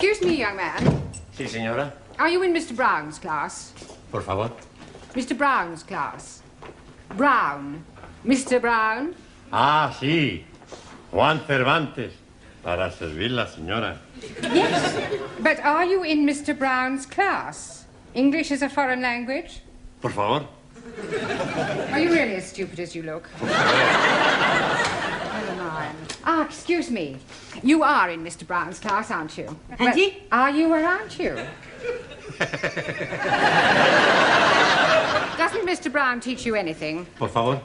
Excuse me, young man. Sí, señora. Are you in Mr. Brown's class? Por favor. Mr. Brown's class. Brown. Mr. Brown? Ah, sí. Juan Cervantes. Para servirla, señora. Yes. But are you in Mr. Brown's class? English is a foreign language? Por favor. Are you really as stupid as you look? Never mind. Ah, excuse me. You are in Mr. Brown's class, aren't you? Auntie? Are you or aren't you? Doesn't Mr. Brown teach you anything? Por favor.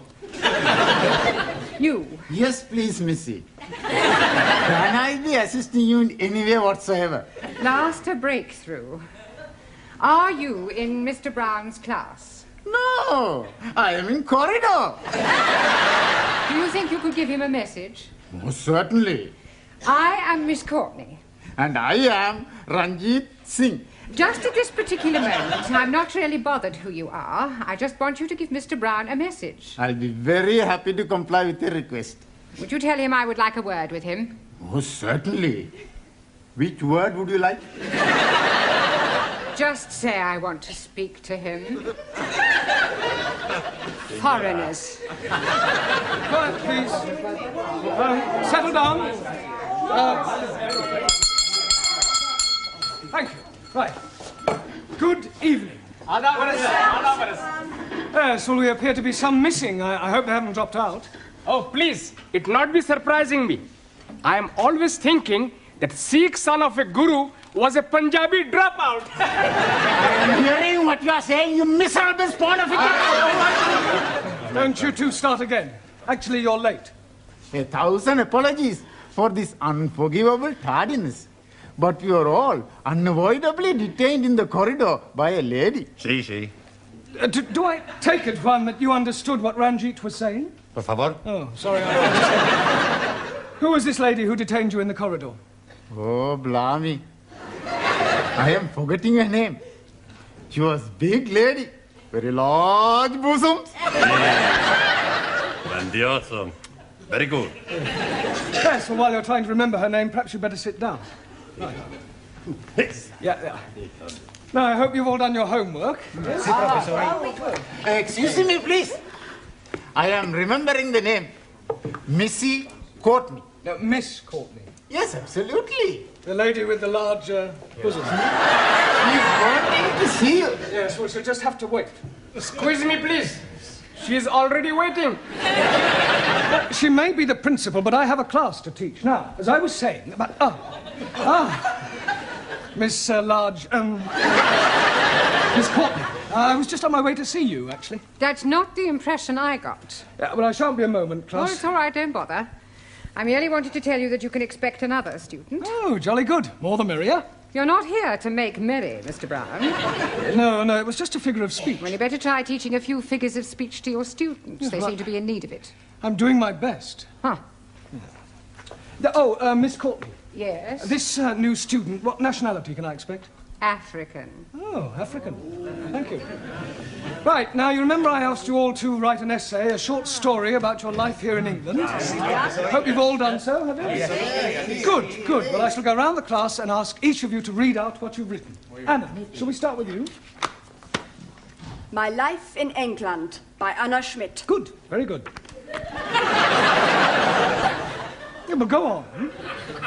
You? Yes, please, Missy. Can I be assisting you in any way whatsoever? Last a breakthrough. Are you in Mr. Brown's class? No, I am in corridor. Do you think you could give him a message? Most certainly. I am Miss Courtney. And I am Ranjit Singh. Just at this particular moment, I'm not really bothered who you are. I just want you to give Mr. Brown a message. I'll be very happy to comply with your request. Would you tell him I would like a word with him? Most certainly. Which word would you like? Just say I want to speak to him. Foreigners. Quiet, please. Settle down. Thank you. Right. Good evening. Yes, well, we appear to be some missing. I hope they haven't dropped out. Oh, please, it not be surprising me. I am always thinking that Sikh son of a guru was a Punjabi dropout. I'm hearing what you are saying, you miserable spawn of it. Don't you two start again. Actually, you're late. 1,000 apologies for this unforgivable tardiness. But we are all unavoidably detained in the corridor by a lady. Sí, sí. Do I take it, Juan, that you understood what Ranjit was saying? Por favor. Oh, sorry. Who was this lady who detained you in the corridor? Oh, blimey. I am forgetting her name. She was big lady, very large bosoms. Grandioso. Very good. Yes, well, while you're trying to remember her name, perhaps you'd better sit down. Right. Yeah. Now, I hope you've all done your homework. Yes, Professor. Excuse me, please. I am remembering the name. Missy Courtney. No, Miss Courtney. Yes, absolutely. The lady with the large bosom. She's wanting to see you. Yes, well, she'll just have to wait. Squeeze me, please. She is already waiting. She may be the principal, but I have a class to teach. Now, as I was saying about... Miss Miss Courtney. I was just on my way to see you, actually. That's not the impression I got. Well, I shan't be a moment, class. Oh, it's all right, don't bother. I merely wanted to tell you that you can expect another student. Oh, jolly good. More the merrier. You're not here to make merry, Mr. Brown. No, it was just a figure of speech. Well, you better try teaching a few figures of speech to your students. Yes, they seem to be in need of it. I'm doing my best. Huh. Yeah. Miss Courtney. Yes? This new student, what nationality can I expect? African. Oh, African. Thank you. Right, now, you remember I asked you all to write an essay, a short story about your life here in England? Hope you've all done so, have you? Yes. Good. Well, I shall go round the class and ask each of you to read out what you've written. Anna, shall we start with you? My Life in England by Anna Schmidt. Good, very good. Yeah, but go on.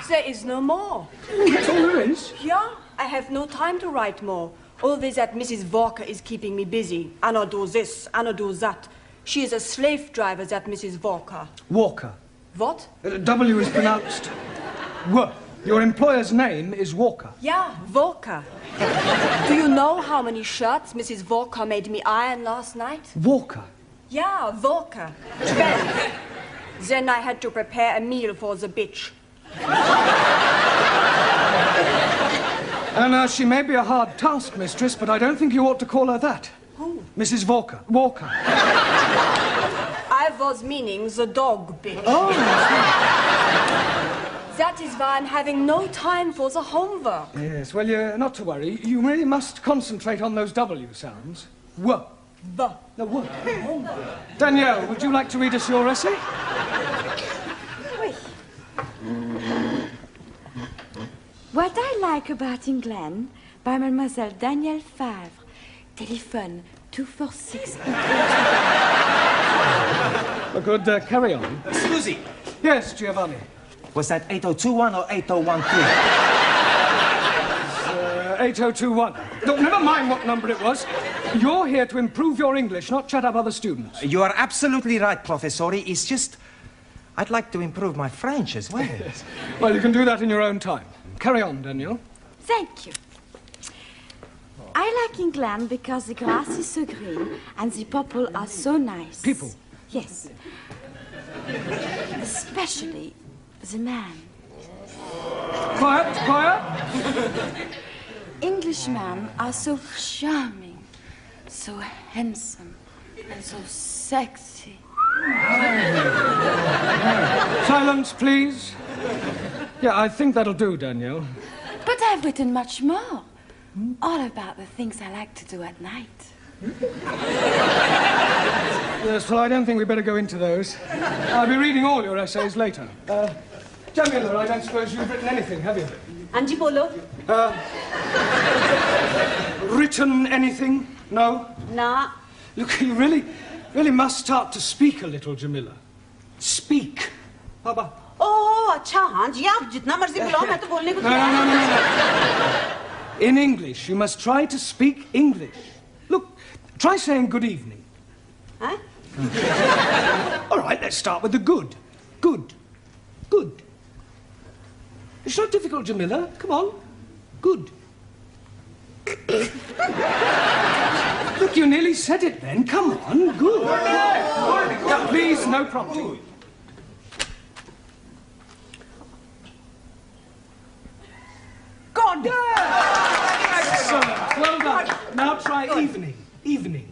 There is no more. That's all there is? Yeah, I have no time to write more. Always that Mrs. Walker is keeping me busy. Anna do this, Anna do that. She is a slave driver, that Mrs. Walker. Walker. What? W is pronounced W. Your employer's name is Walker. Yeah, Walker. Do you know how many shirts Mrs. Walker made me iron last night? Walker? Yeah, Walker. 12. Then I had to prepare a meal for the bitch. And she may be a hard taskmistress, but I don't think you ought to call her that. Who? Mrs. Walker. Walker. I was meaning the dog bitch. Oh. That is why I'm having no time for the homework. Yes, well, you're not to worry. You really must concentrate on those W sounds. W. B. No, W. Danielle, would you like to read us your essay? Oui. What I like about England by Mademoiselle Danielle Favre. Telephone 246. Good, carry on. Scusi, Yes, Giovanni. was that 8021 or 8013? 8021. No, never mind what number it was. You're here to improve your English, not shut up other students. You are absolutely right, Professore. It's just... I'd like to improve my French as well. Well, you can do that in your own time. Carry on, Daniel. Thank you. I like England because the grass is so green and the people are so nice. People? Yes. Especially the man. Quiet, quiet. Englishmen are so charming, so handsome, and so sexy. Silence, please. Yeah, I think that'll do, Danielle. But I've written much more. All about the things I like to do at night. Yes, well, I don't think we'd better go into those. I'll be reading all your essays later. Jamila, I don't suppose you've written anything, have you? Anji Polo? Written anything? No? Nah. Look, you really must start to speak a little, Jamila. Speak. Baba. Oh, अच्छा हाँ जी आप जितना मर्जी बुलाओ मैं तो बोलने को No. In English, you must try to speak English. Look, try saying good evening. Huh? All right, let's start with the good. Good. Good. It's not difficult, Jamila. Come on. Good. Look, you nearly said it then. Come on. Good. Now, please, no prompting. God. Excellent. Well done. Now try evening. Evening.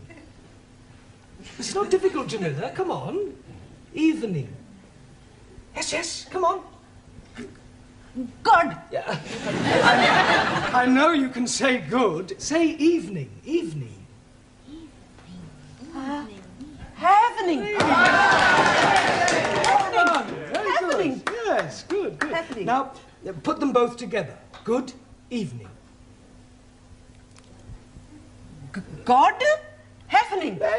It's not difficult, Jamila. Come on. Evening. Yes. Come on. God. Yeah. I know you can say good. Say evening. Evening. Happening. Very Happening. good. Yes, good. Happening. Now, put them both together. Good evening. God. Happening. God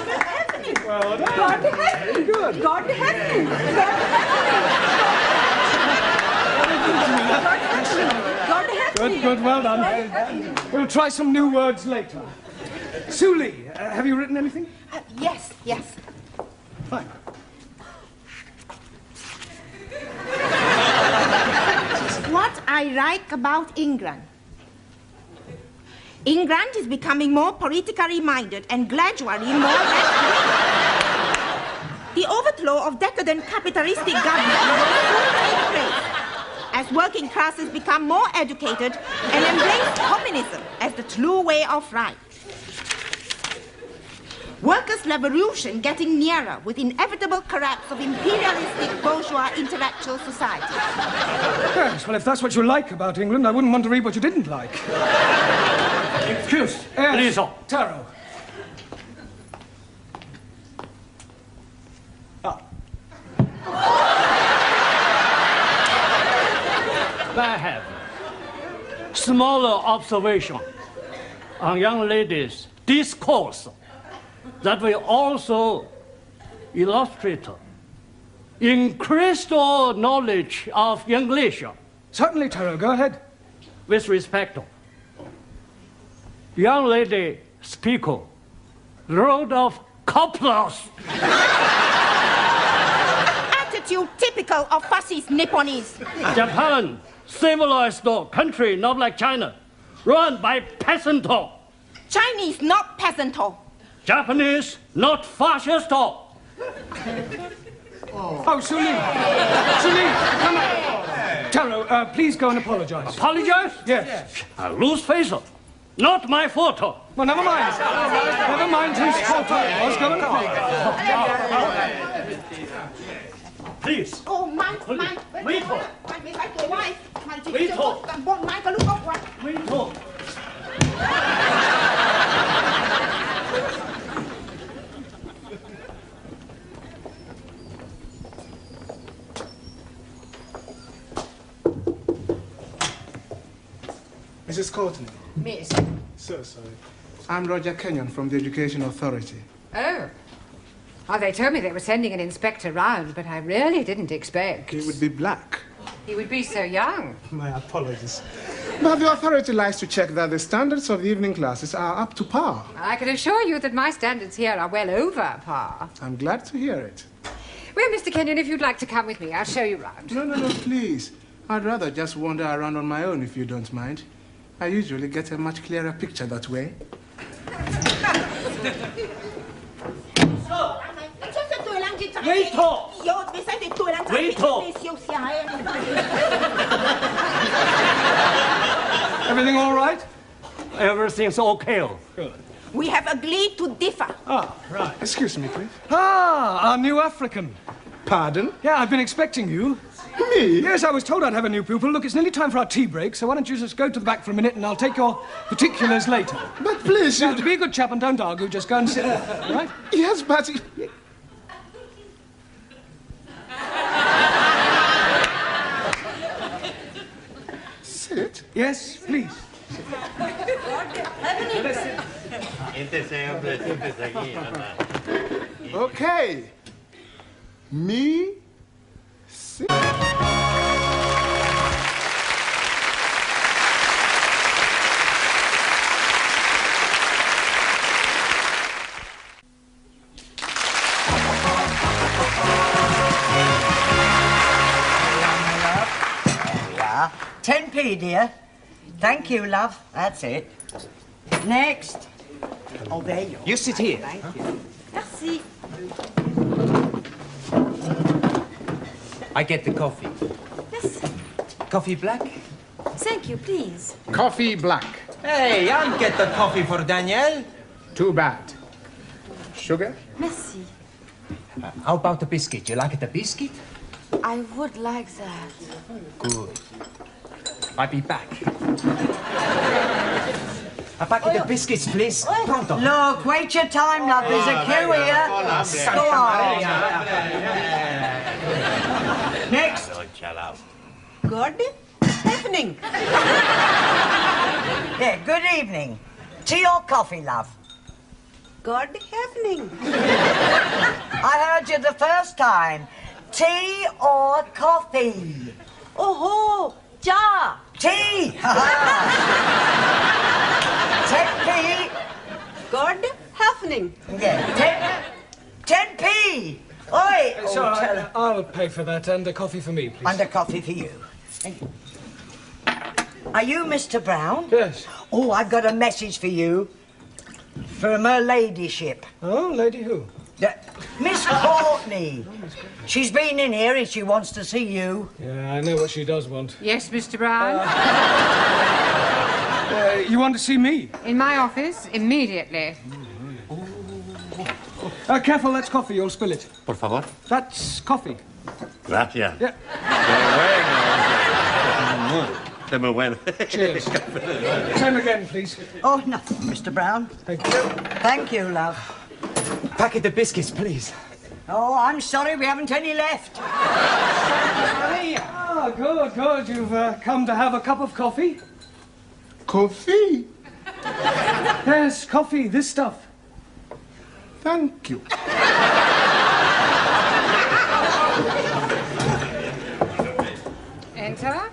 happening. Well done. God happening. Good. God happening. God happening. Good, well done. We'll try some new words later. Suli, have you written anything? Yes. Fine. What I like about England. England is becoming more politically minded and gradually more The overthrow of decadent capitalistic government will soon take place as working classes become more educated and embrace communism as the true way of life. Workers' revolution getting nearer with inevitable collapse of imperialistic bourgeois intellectual society. Yes, well, if that's what you like about England, I wouldn't want to read what you didn't like. Excuse, Yes, please. Taro. I have smaller observation on young ladies' discourse that will also illustrate increased knowledge of English. Certainly, Taro, go ahead. With respect, young lady speaker, load of couplers. Attitude typical of fascist Nipponese. Japan, civilized country, not like China, run by peasant. Chinese not peasant. Japanese, not fascist. Oh, Suli, come on. Taro, please go and apologize. Apologize? Yes. I lose face. Not my fault. Well, never mind. Never mind whose fault it was. Go and apologize. Please. Oh, my Wait. wife. Wait. Mrs. Courtney. Miss. So sorry. I'm Roger Kenyon from the Education Authority. Oh. Oh, they told me they were sending an inspector round, but I really didn't expect. He would be black. He would be so young. My apologies. But the authority likes to check that the standards of the evening classes are up to par. I can assure you that my standards here are well over par. I'm glad to hear it. Well, Mr. Kenyon, if you'd like to come with me, I'll show you round. No, please. I'd rather just wander around on my own if you don't mind. I usually get a much clearer picture that way. Wait talk. Wait talk. Everything all right? Everything's okay. Good. We have agreed to differ. Ah, right. Excuse me, please. Ah, our new African. Pardon? Yeah, I've been expecting you. Me? Yes, I was told I'd have a new pupil. Look, it's nearly time for our tea break, so why don't you just go to the back for a minute and I'll take your particulars later. But please, now, be a good chap and don't argue. Just go and sit there, all right? Yes, but... Sit? Yes, please. Okay. Me. Sit. Yeah. 10p, dear. Thank you, love. That's it. Next. Oh, there you are. You sit here. Thank you. Merci. I get the coffee. Yes. Coffee black? Thank you, please. Coffee black. Hey, I'll get the coffee for Danielle. Too bad. Sugar? Merci. How about the biscuit? You like the biscuit? I would like that. Good. I'll be back. A packet of biscuits, please. Pronto. Look, wait your time, love. There's a queue here. Go on. Next. Good evening. Yeah, good evening. Tea or coffee, love? Good evening. I heard you the first time. Tea or coffee? Oh, ja. Tea! 10p. Good evening. Yeah, 10p. Oi! It's all right. I'll pay for that and a coffee for me, please. And a coffee for you. Are you Mr. Brown? Yes. Oh, I've got a message for you. From her ladyship. Oh, lady who? Miss Courtney. She's been in here and she wants to see you. Yeah, I know what she does want. Yes, Mr. Brown? You want to see me? In my office, immediately. Careful, that's coffee. You'll spill it. Por favor. That's coffee. Gracias. Yeah. Muy bueno. Cheers. Same again, please. Oh, nothing, Mr. Brown. Thank you. Thank you, love. Packet of biscuits, please. Oh, I'm sorry, we haven't any left. Ah, good. You've come to have a cup of coffee? Coffee? Yes, coffee, this stuff. Thank you. Enter.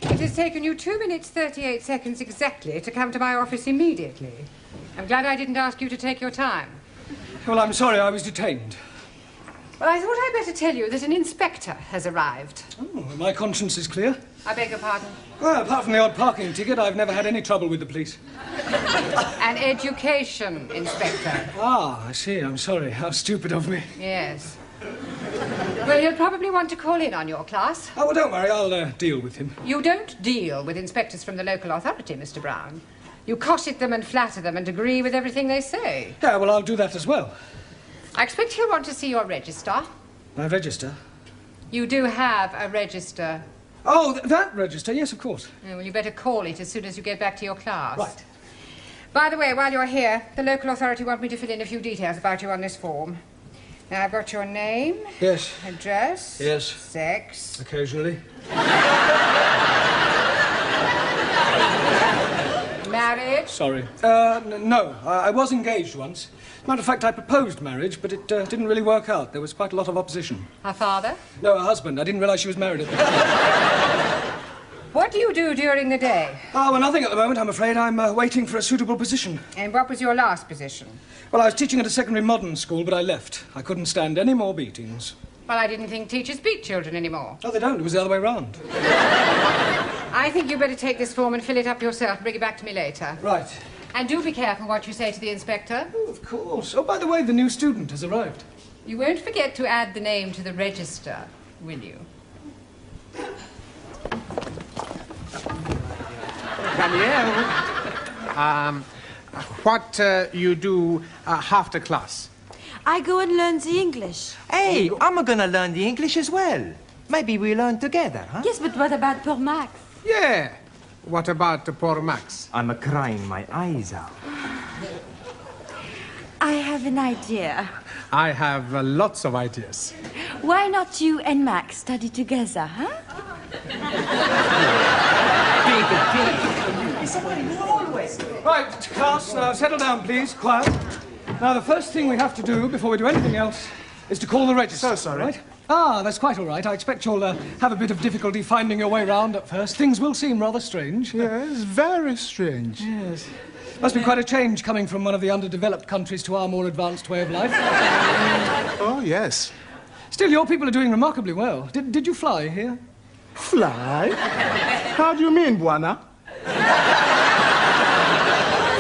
It has taken you 2 minutes, 38 seconds exactly to come to my office immediately. I'm glad I didn't ask you to take your time. Well, I'm sorry, I was detained. Well, I thought I'd better tell you that an inspector has arrived. Oh, my conscience is clear. I beg your pardon? Well, apart from the odd parking ticket, I've never had any trouble with the police. An education inspector. Ah, I see. I'm sorry. How stupid of me. Yes. Well, he'll probably want to call in on your class. Oh, well, don't worry. I'll deal with him. You don't deal with inspectors from the local authority, Mr. Brown. You cosset them and flatter them and agree with everything they say. Yeah, well, I'll do that as well. I expect he'll want to see your register. My register? You do have a register. Oh, that register? Yes, of course. Well, you better call it as soon as you get back to your class. Right. By the way, while you're here, the local authority want me to fill in a few details about you on this form. Now, I've got your name. Yes. Address. Yes. Sex. Occasionally. married? Sorry. No, I was engaged once. Matter of fact, I proposed marriage, but it didn't really work out. There was quite a lot of opposition. Her father? No, her husband. I didn't realise she was married at the time. What do you do during the day? Oh, well, nothing at the moment, I'm afraid. I'm waiting for a suitable position. And what was your last position? Well, I was teaching at a secondary modern school, but I left. I couldn't stand any more beatings. Well, I didn't think teachers beat children anymore. Oh, they don't. It was the other way round. I think you better take this form and fill it up yourself and bring it back to me later. Right. And do be careful what you say to the inspector. Oh, of course. Oh, by the way, the new student has arrived. You won't forget to add the name to the register, will you? Danielle, what you do after class? I go and learn the English. Hey, I'm gonna learn the English as well. Maybe we learn together, huh? Yes, but what about poor Max? Yeah. What about poor Max? I'm crying my eyes out. I have an idea. I have lots of ideas. Why not you and Max study together, huh? Right, class, now settle down, please. Quiet. Now, the first thing we have to do before we do anything else is to call the register. So sorry. Right? Ah, that's quite all right. I expect you'll have a bit of difficulty finding your way round at first. Things will seem rather strange. Yes, very strange. Yes. Must be quite a change coming from one of the underdeveloped countries to our more advanced way of life. Oh, yes. Still, your people are doing remarkably well. Did you fly here? Fly? How do you mean, Buana?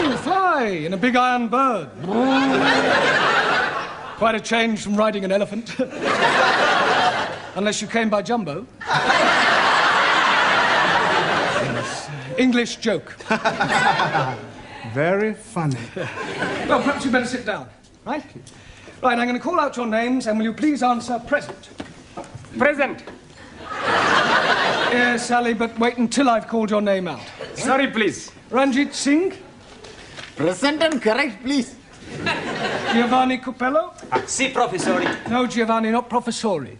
Oh, fly in a big iron bird. Quite a change from riding an elephant. Unless you came by jumbo. Yes. English joke. Very funny. Well, perhaps you'd better sit down, right? Right, I'm going to call out your names, and will you please answer present? Present. Yes, Sally, but wait until I've called your name out. Sorry, please. Ranjit Singh? Present and correct, please. Giovanni Cupello? Si, professori. No, Giovanni, not professori.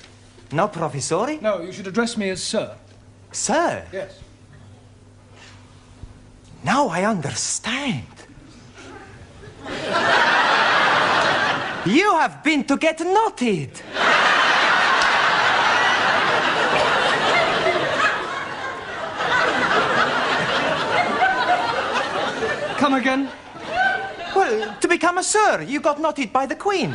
No, professori? No, you should address me as sir. Sir? Yes. Now I understand. You have been to get knotted. Come again? Well, to become a sir, you got knotted by the Queen.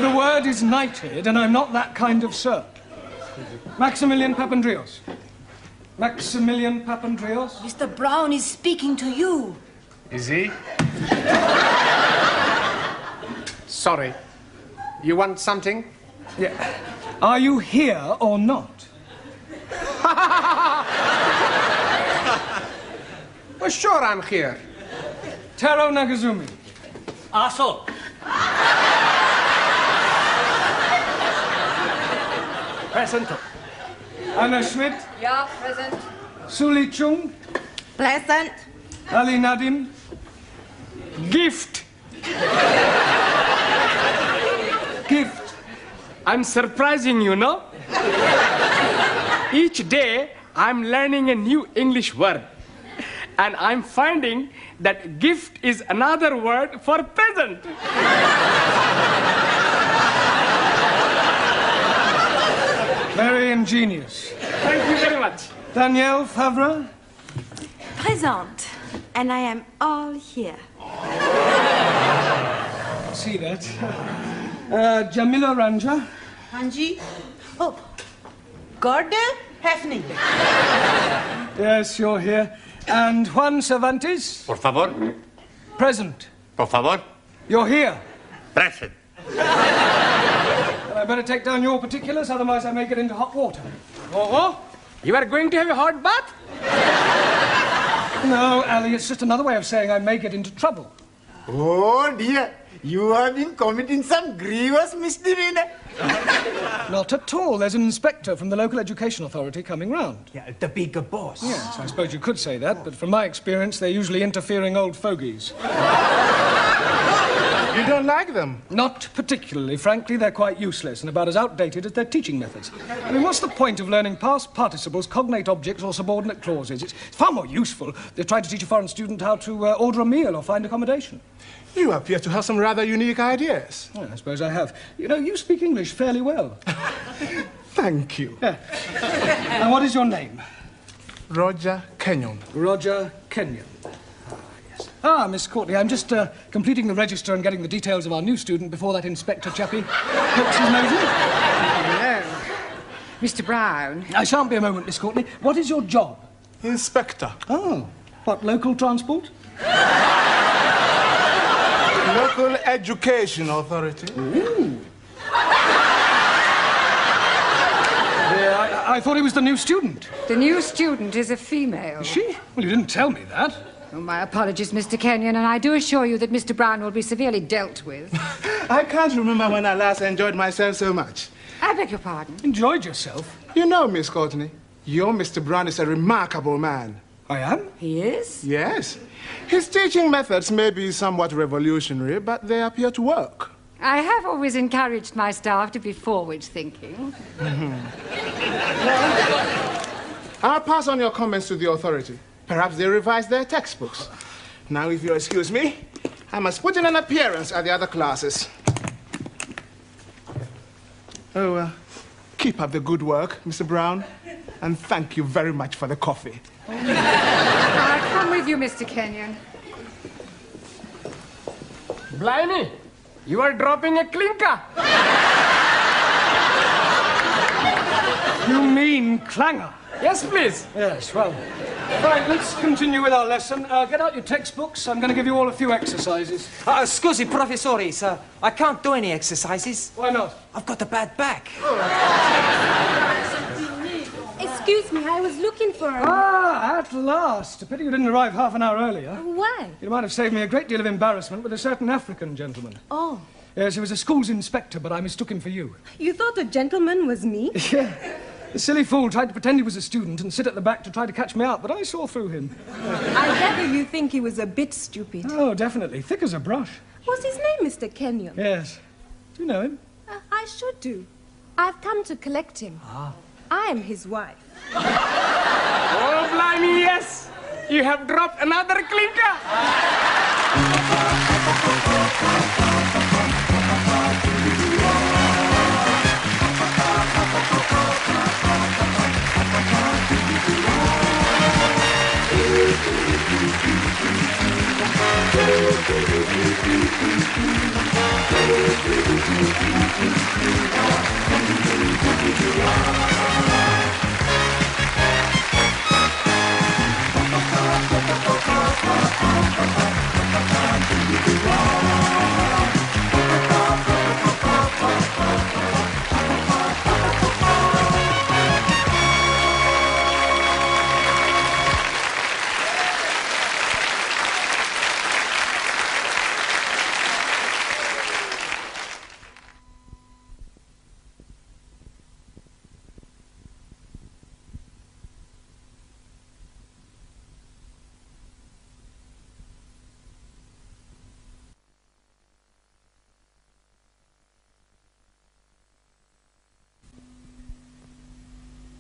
The word is knighted, and I'm not that kind of sir. Maximilian Papandreou. Maximilian Papandreou? Mr. Brown is speaking to you. Is he? Sorry. You want something? Yeah. Are you here or not? Well, sure I'm here. Taro Nagazumi. Aso. Present. Anna Schmidt. Yeah, present. Suli Chung. Pleasant. Ali Nadim. Gift. Gift. I'm surprising you, no? Each day, I'm learning a new English word. And I'm finding that gift is another word for present. Very ingenious. Thank you very much. Danielle Favre. Present. And I am all here. See that. Jamila Ranja. Hanji. Oh. Gordon Hefning. Yes, you're here. And Juan Cervantes. Por favor. Present. Por favor. You're here. Present. Well, I better take down your particulars, otherwise I may get into hot water. Oh, you are going to have a hot bath? No, Ali, it's just another way of saying I may get into trouble. Oh, dear. You have been committing some grievous misdemeanor. Not at all. There's an inspector from the local education authority coming round. Yeah, the bigger boss. Yes, I suppose you could say that, but from my experience, they're usually interfering old fogies. You don't like them? Not particularly. Frankly, they're quite useless and about as outdated as their teaching methods. I mean, what's the point of learning past participles, cognate objects, or subordinate clauses? It's far more useful than trying to teach a foreign student how to order a meal or find accommodation. You appear to have some rather unique ideas. Well, I suppose I have. You know, you speak English fairly well. Thank you. Yeah. And what is your name? Roger Kenyon. Roger Kenyon. Ah, Miss Courtney, I'm just completing the register and getting the details of our new student before that inspector chappie pokes his nose in. Hello. Mr. Brown. I shan't be a moment, Miss Courtney. What is your job? Inspector. Oh, what, local transport? Local Education Authority. Ooh. I thought he was the new student. The new student is a female. Is she? Well, you didn't tell me that. Oh, my apologies, Mr. Kenyon, and I do assure you that Mr. Brown will be severely dealt with. I can't remember when I last enjoyed myself so much. I beg your pardon? Enjoyed yourself? You know, Miss Courtney, your Mr. Brown is a remarkable man. I am? He is? Yes. His teaching methods may be somewhat revolutionary, but they appear to work. I have always encouraged my staff to be forward-thinking. I'll pass on your comments to the authority. Perhaps they revise their textbooks. Now, if you'll excuse me, I must put in an appearance at the other classes. Oh, keep up the good work, Mr. Brown, and thank you very much for the coffee. I'll come with you, Mr. Kenyon. Blimey, you are dropping a clinker. You mean clanger? Yes, please. Yes, well. Right, let's continue with our lesson. Get out your textbooks. I'm going to give you all a few exercises. Scusi, professore, sir. I can't do any exercises. Why not? I've got a bad back. Excuse me, I was looking for him. Ah, at last. A pity you didn't arrive half an hour earlier. Why? You might have saved me a great deal of embarrassment with a certain African gentleman. Oh. Yes, he was a school's inspector, but I mistook him for you. You thought a gentleman was me? Yeah. The silly fool tried to pretend he was a student and sit at the back to try to catch me out, but I saw through him. I gather you think he was a bit stupid. Oh, definitely. Thick as a brush. What's his name, Mr. Kenyon? Yes. Do you know him? I should do. I've come to collect him. Ah. I am his wife. Oh, blimey, yes. You have dropped another clinker.